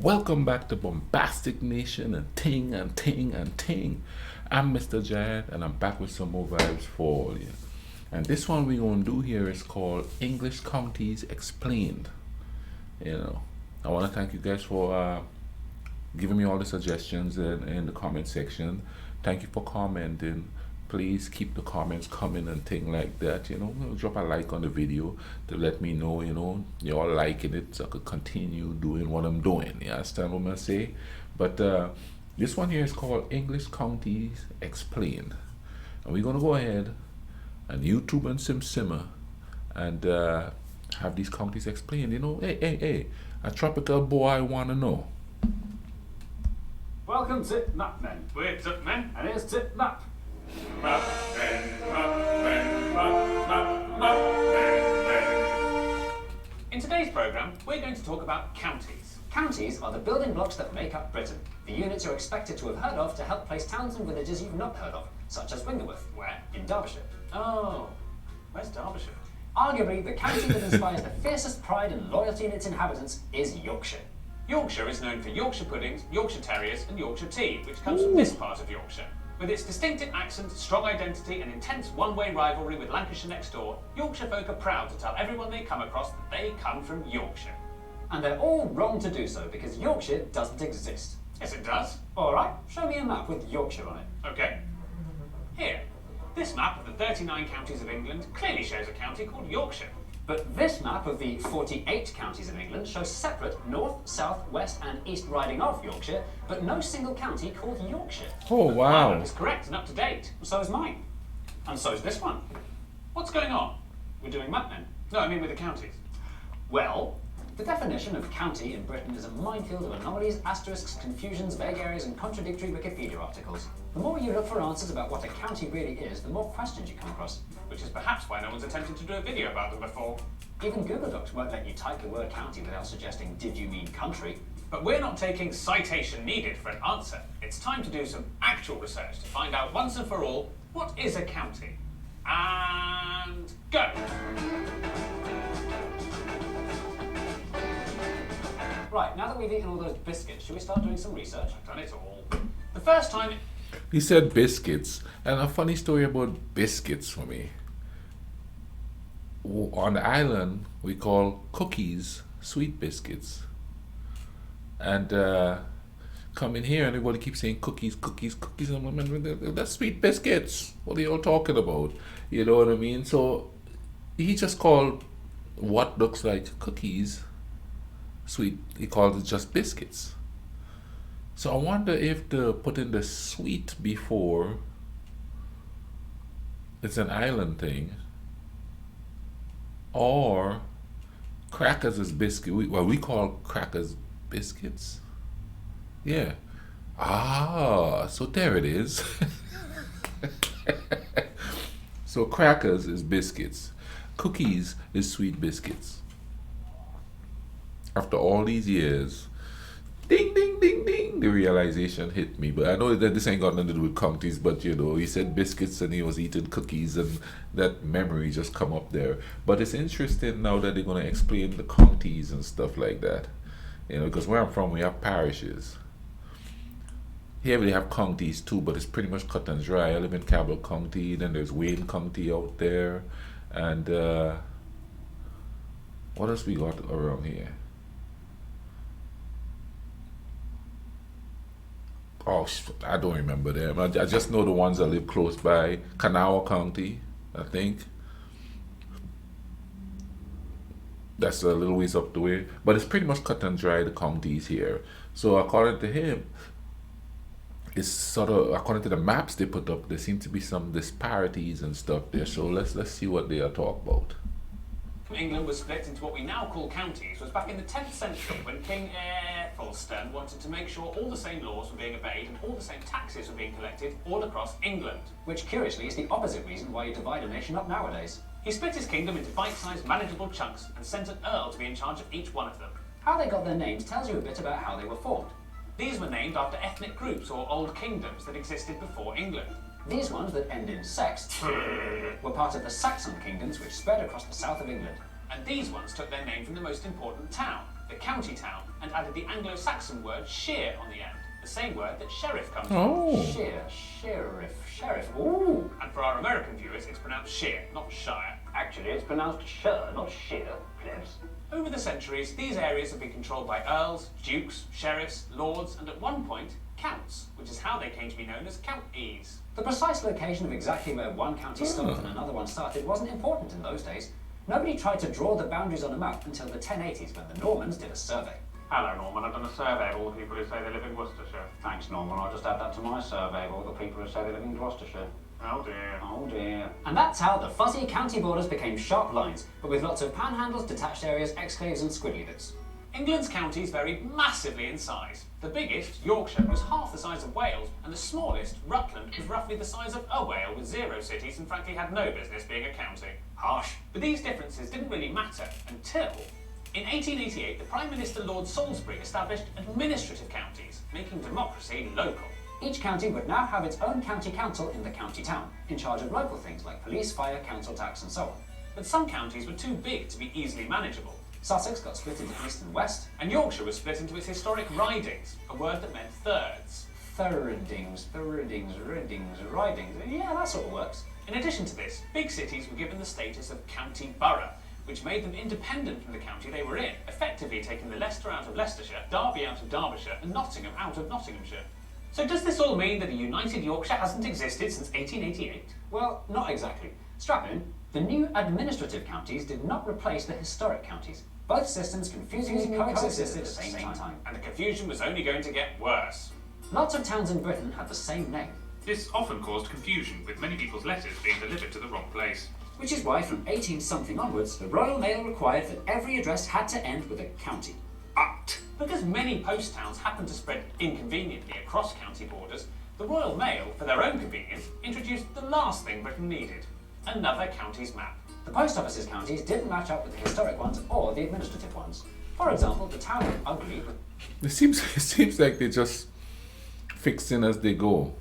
Welcome back to Bombastic Nation and Ting and Ting and Ting. I'm Mr. Giant and I'm back with some more vibes for all you. And this one we're going to do here is called English Counties Explained. I want to thank you guys for giving me all the suggestions in the comment section. Thank you for commenting. Please keep the comments coming and things like that. Drop a like on the video to let me know, you're all liking it so I could continue doing what I'm doing. You understand what I'm say? But this one here is called English Counties Explained. And we're going to go ahead and YouTube and Simmer and have these counties explained. Hey, a tropical boy want to know. Welcome to Mapmen. We're Tupmen, and here's Tip Map. In today's programme, we're going to talk about counties. Counties are the building blocks that make up Britain. The units you're expected to have heard of to help place towns and villages you've not heard of, such as Wingerworth. Where? In Derbyshire. Oh, where's Derbyshire? Arguably, the county that inspires the fiercest pride and loyalty in its inhabitants is Yorkshire. Yorkshire is known for Yorkshire puddings, Yorkshire terriers, and Yorkshire tea, which comes from this part of Yorkshire. With its distinctive accent, strong identity, and intense one-way rivalry with Lancashire next door, Yorkshire folk are proud to tell everyone they come across that they come from Yorkshire. And they're all wrong to do so, because Yorkshire doesn't exist. Yes, it does. Alright, show me a map with Yorkshire on it. Okay. Here. This map of the 39 counties of England clearly shows a county called Yorkshire. But this map of the 48 counties of England shows separate north, south, west and east riding of Yorkshire, but no single county called Yorkshire. Oh, wow. That is correct and up to date. So is mine. And so is this one. What's going on? We're doing mapmen. No, I mean with the counties. Well, the definition of county in Britain is a minefield of anomalies, asterisks, confusions, vague areas and contradictory Wikipedia articles. The more you look for answers about what a county really is, the more questions you come across. Which is perhaps why no one's attempted to do a video about them before. Even Google Docs won't let you type the word county without suggesting, did you mean country? But we're not taking citation needed for an answer. It's time to do some actual research to find out once and for all, what is a county? And go! Right, now that we've eaten all those biscuits, should we start doing some research? I've done it all. The first time... He said biscuits. And a funny story about biscuits for me. On the island, we call cookies sweet biscuits. And come in here and everybody keeps saying cookies, cookies, cookies. And I'm like, that's sweet biscuits. What are you all talking about? You know what I mean? So he just called what looks like cookies sweet. He called it just biscuits. So I wonder if the putting the sweet before it's an island thing, or crackers is biscuit. We call crackers biscuits. Yeah. So there it is. So crackers is biscuits. Cookies is sweet biscuits. After all these years, ding, ding, ding, ding, the realization hit me. But I know that this ain't got nothing to do with counties, but he said biscuits and he was eating cookies and that memory just come up there. But it's interesting now that they're going to explain the counties and stuff like that. Because where I'm from, we have parishes. Here we have counties too, but it's pretty much cut and dry. I live in Cabell County, then there's Wayne County out there. And what else we got around here? Oh, I don't remember them. I just know the ones that live close by. Kanawha County, I think. That's a little ways up the way. But it's pretty much cut and dry, the counties here. So according to him, it's sort of, according to the maps they put up, there seem to be some disparities and stuff there. So let's see what they are talking about. England was split into what we now call counties was back in the 10th century when King Aethelstan wanted to make sure all the same laws were being obeyed and all the same taxes were being collected all across England. Which, curiously, is the opposite reason why you divide a nation up nowadays. He split his kingdom into bite-sized, manageable chunks and sent an earl to be in charge of each one of them. How they got their names tells you a bit about how they were formed. These were named after ethnic groups or old kingdoms that existed before England. These ones that end in sex were part of the Saxon kingdoms which spread across the south of England. And these ones took their name from the most important town, the county town, and added the Anglo-Saxon word shear on the end, the same word that sheriff comes Oh. Sheriff. Ooh. from. And for our American viewers, it's pronounced shear, not shire. Actually, it's pronounced shire, not sheer, plebs. Over the centuries, these areas have been controlled by earls, dukes, sheriffs, lords, and at one point, counts, which is how they came to be known as counties. The precise location of exactly where one county stopped and another one started wasn't important in those days. Nobody tried to draw the boundaries on a map until the 1080s when the Normans did a survey. Hello, Norman. I've done a survey of all the people who say they live in Worcestershire. Thanks, Norman. I'll just add that to my survey of all the people who say they live in Gloucestershire. Oh dear. Oh dear. And that's how the fuzzy county borders became sharp lines, but with lots of panhandles, detached areas, exclaves and squiggly bits. England's counties varied massively in size. The biggest, Yorkshire, was half the size of Wales, and the smallest, Rutland, was roughly the size of a Wales with 0 cities and frankly had no business being a county. Harsh. But these differences didn't really matter until... In 1888, the Prime Minister Lord Salisbury established administrative counties, making democracy local. Each county would now have its own county council in the county town, in charge of local things like police, fire, council tax and so on. But some counties were too big to be easily manageable. Sussex got split into east and west. And Yorkshire was split into its historic ridings, a word that meant thirds. Ridings. Yeah, that sort of works. In addition to this, big cities were given the status of county borough, which made them independent from the county they were in, effectively taking the Leicester out of Leicestershire, Derby out of Derbyshire, and Nottingham out of Nottinghamshire. So does this all mean that a united Yorkshire hasn't existed since 1888? Well, not exactly. Strap in. The new administrative counties did not replace the historic counties. Both systems confusingly coexisted at the same time. And the confusion was only going to get worse. Lots of towns in Britain had the same name, This often caused confusion, with many people's letters being delivered to the wrong place. which is why from 18-something onwards, the Royal Mail required that every address had to end with a county. Because many post towns happened to spread inconveniently across county borders, the Royal Mail, for their own convenience, introduced the last thing Britain needed: another county's map. The post office's counties didn't match up with the historic ones or the administrative ones. For example, the town of Ugly with It seems like they just fixing as they go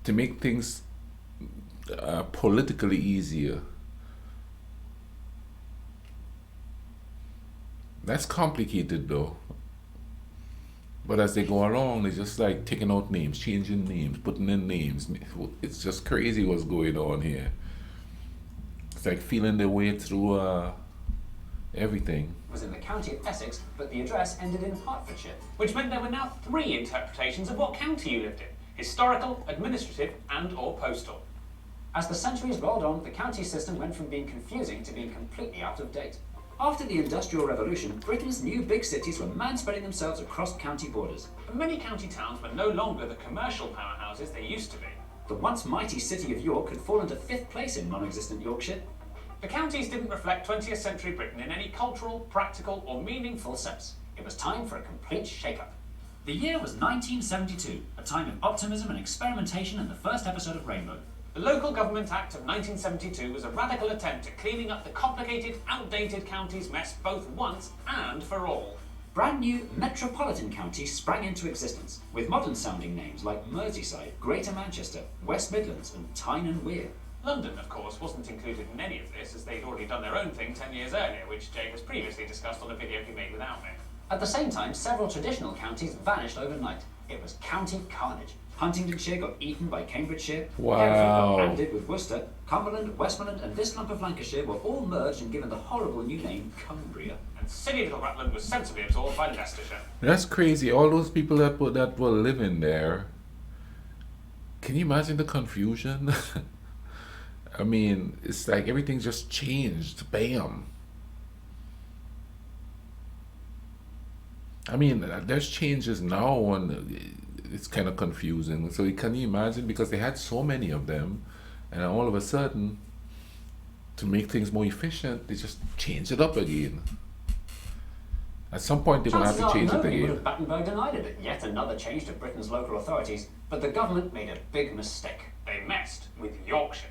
to make things politically easier. That's complicated though. But as they go along, they're just like taking out names, changing names, putting in names. It's just crazy what's going on here. It's like feeling their way through everything. was in the county of Essex, but the address ended in Hertfordshire. Which meant there were now 3 interpretations of what county you lived in: historical, administrative, and or postal. As the centuries rolled on, the county system went from being confusing to being completely out of date. After the Industrial Revolution, Britain's new big cities were man-spreading themselves across county borders. And many county towns were no longer the commercial powerhouses they used to be. The once mighty city of York had fallen to 5th place in non-existent Yorkshire. The counties didn't reflect 20th century Britain in any cultural, practical, or meaningful Full sense. It was time for a complete shake-up. The year was 1972, a time of optimism and experimentation in the first episode of Rainbow. The Local Government Act of 1972 was a radical attempt at cleaning up the complicated, outdated counties mess both once and for all. Brand new metropolitan counties sprang into existence, with modern-sounding names like Merseyside, Greater Manchester, West Midlands, and Tyne and Wear. London, of course, wasn't included in any of this, as they'd already done their own thing 10 years earlier, which Jay has previously discussed on a video he made without me. At the same time, several traditional counties vanished overnight. It was county carnage. Huntingdonshire got eaten by Cambridgeshire. Wow. Hereford got banded with Worcester. Cumberland, Westmoreland, and this lump of Lancashire were all merged and given the horrible new name Cumbria. And silly little Rutland was sensibly absorbed by Leicestershire. That's crazy. All those people that were living there. Can you imagine the confusion? I mean, it's like everything just changed. Bam. I mean, there's changes now, and it's kind of confusing. So can you imagine? Because they had so many of them, and all of a sudden, to make things more efficient, they just change it up again. At some point, they're going to have to change it Nobody would again. have Battenberg denied it at yet another change to Britain's local authorities, but the government made a big mistake. They messed with Yorkshire.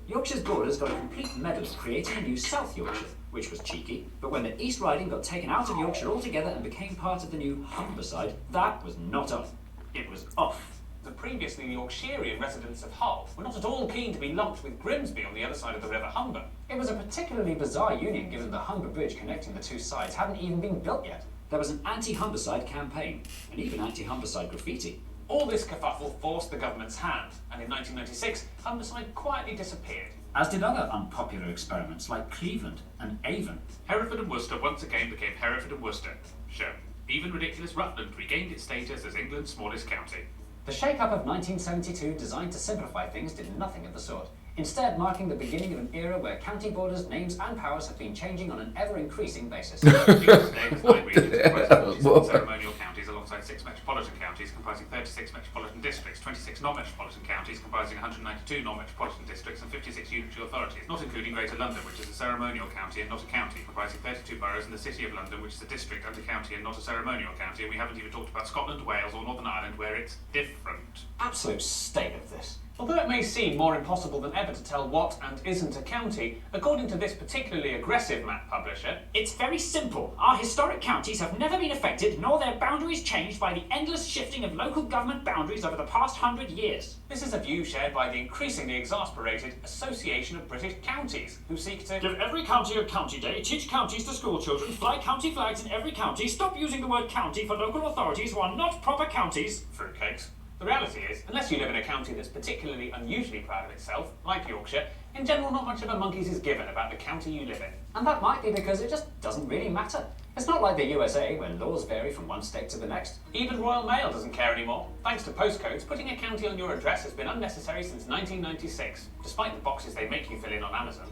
Yorkshire's borders got a complete medley, creating a new South Yorkshire, which was cheeky, but when the East Riding got taken out of Yorkshire altogether and became part of the new Humberside, that was not off. It was off. The previously Yorkshirean residents of Hull were not at all keen to be lumped with Grimsby on the other side of the River Humber. It was a particularly bizarre union given the Humber Bridge connecting the two sides hadn't even been built yet. There was an anti-Humberside campaign, and even anti-Humberside graffiti. All this kerfuffle forced the government's hand, and in 1996, Humberside quietly disappeared. As did other unpopular experiments like Cleveland and Avon. Hereford and Worcester once again became Hereford and Worcester. Show. Even ridiculous Rutland regained its status as England's smallest county. The shake-up of 1972, designed to simplify things, did nothing of the sort. Instead, marking the beginning of an era where county borders, names and powers have been changing on an ever-increasing basis. England's today has 9 regions comprising 47 ceremonial counties alongside 6 metropolitan counties comprising 36 metropolitan districts, 26 non-metropolitan counties comprising 192 non-metropolitan districts and 56 unitary authorities, not including Greater London, which is a ceremonial county and not a county, comprising 32 boroughs, and the City of London, which is a district and a county and not a ceremonial county, and we haven't even talked about Scotland, Wales or Northern Ireland, where it's different. Absolute state of this. Although it may seem more impossible than ever to tell what and isn't a county, according to this particularly aggressive map publisher, it's very simple. Our historic counties have never been affected, nor their boundaries changed by the endless shifting of local government boundaries over the past 100 years. This is a view shared by the increasingly exasperated Association of British Counties, who seek to Give every county a county day, teach counties to school children, fly county flags in every county, stop using the word county for local authorities who are not proper counties. fruitcakes. The reality is, unless you live in a county that's particularly unusually proud of itself, like Yorkshire, in general not much of a monkeys is given about the county you live in. And that might be because it just doesn't really matter. It's not like the USA, where laws vary from one state to the next. Even Royal Mail doesn't care anymore. Thanks to postcodes, putting a county on your address has been unnecessary since 1996, despite the boxes they make you fill in on Amazon.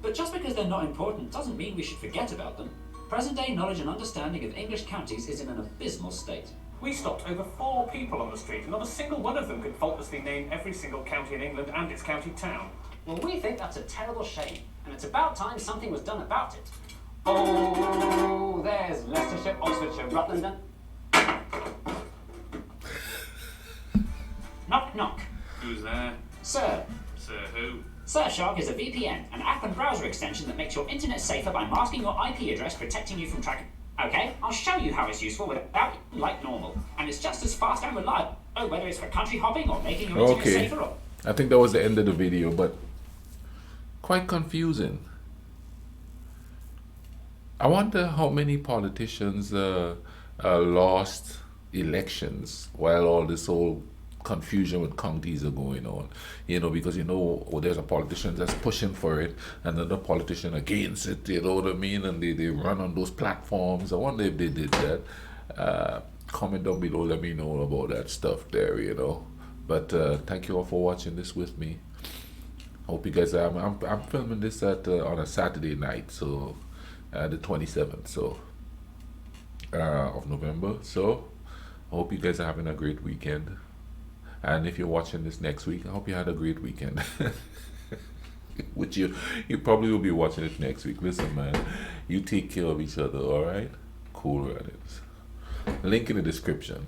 But just because they're not important doesn't mean we should forget about them. Present-day knowledge and understanding of English counties is in an abysmal state. We stopped over 4 people on the street, and not a single one of them could faultlessly name every single county in England and its county town. Well, we think that's a terrible shame, and it's about time something was done about it. Oh, there's Leicestershire, Oxfordshire, Rutland, and... Knock, knock. Who's there? Sir, Sir who? Surfshark is a VPN, an app and browser extension that makes your internet safer by masking your IP address, protecting you from tracking. Okay, I'll show you how it's useful without like normal. And it's just as fast and reliable, whether it's for country hopping or making your internet safer or... I think that was the end of the video, but quite confusing. I wonder how many politicians lost elections while all this whole confusion with counties are going on, because there's a politician that's pushing for it and another politician against it, you know what I mean, and they run on those platforms. I wonder if they did that. Comment down below, let me know about that stuff there, but thank you all for watching this with me. I hope you guys I'm filming this on a Saturday night, so the 27th of November, so I hope you guys are having a great weekend. And if you're watching this next week, I hope you had a great weekend. Which you probably will be watching it next week. Listen, man, you take care of each other, all right? Cool Runnings. Link in the description.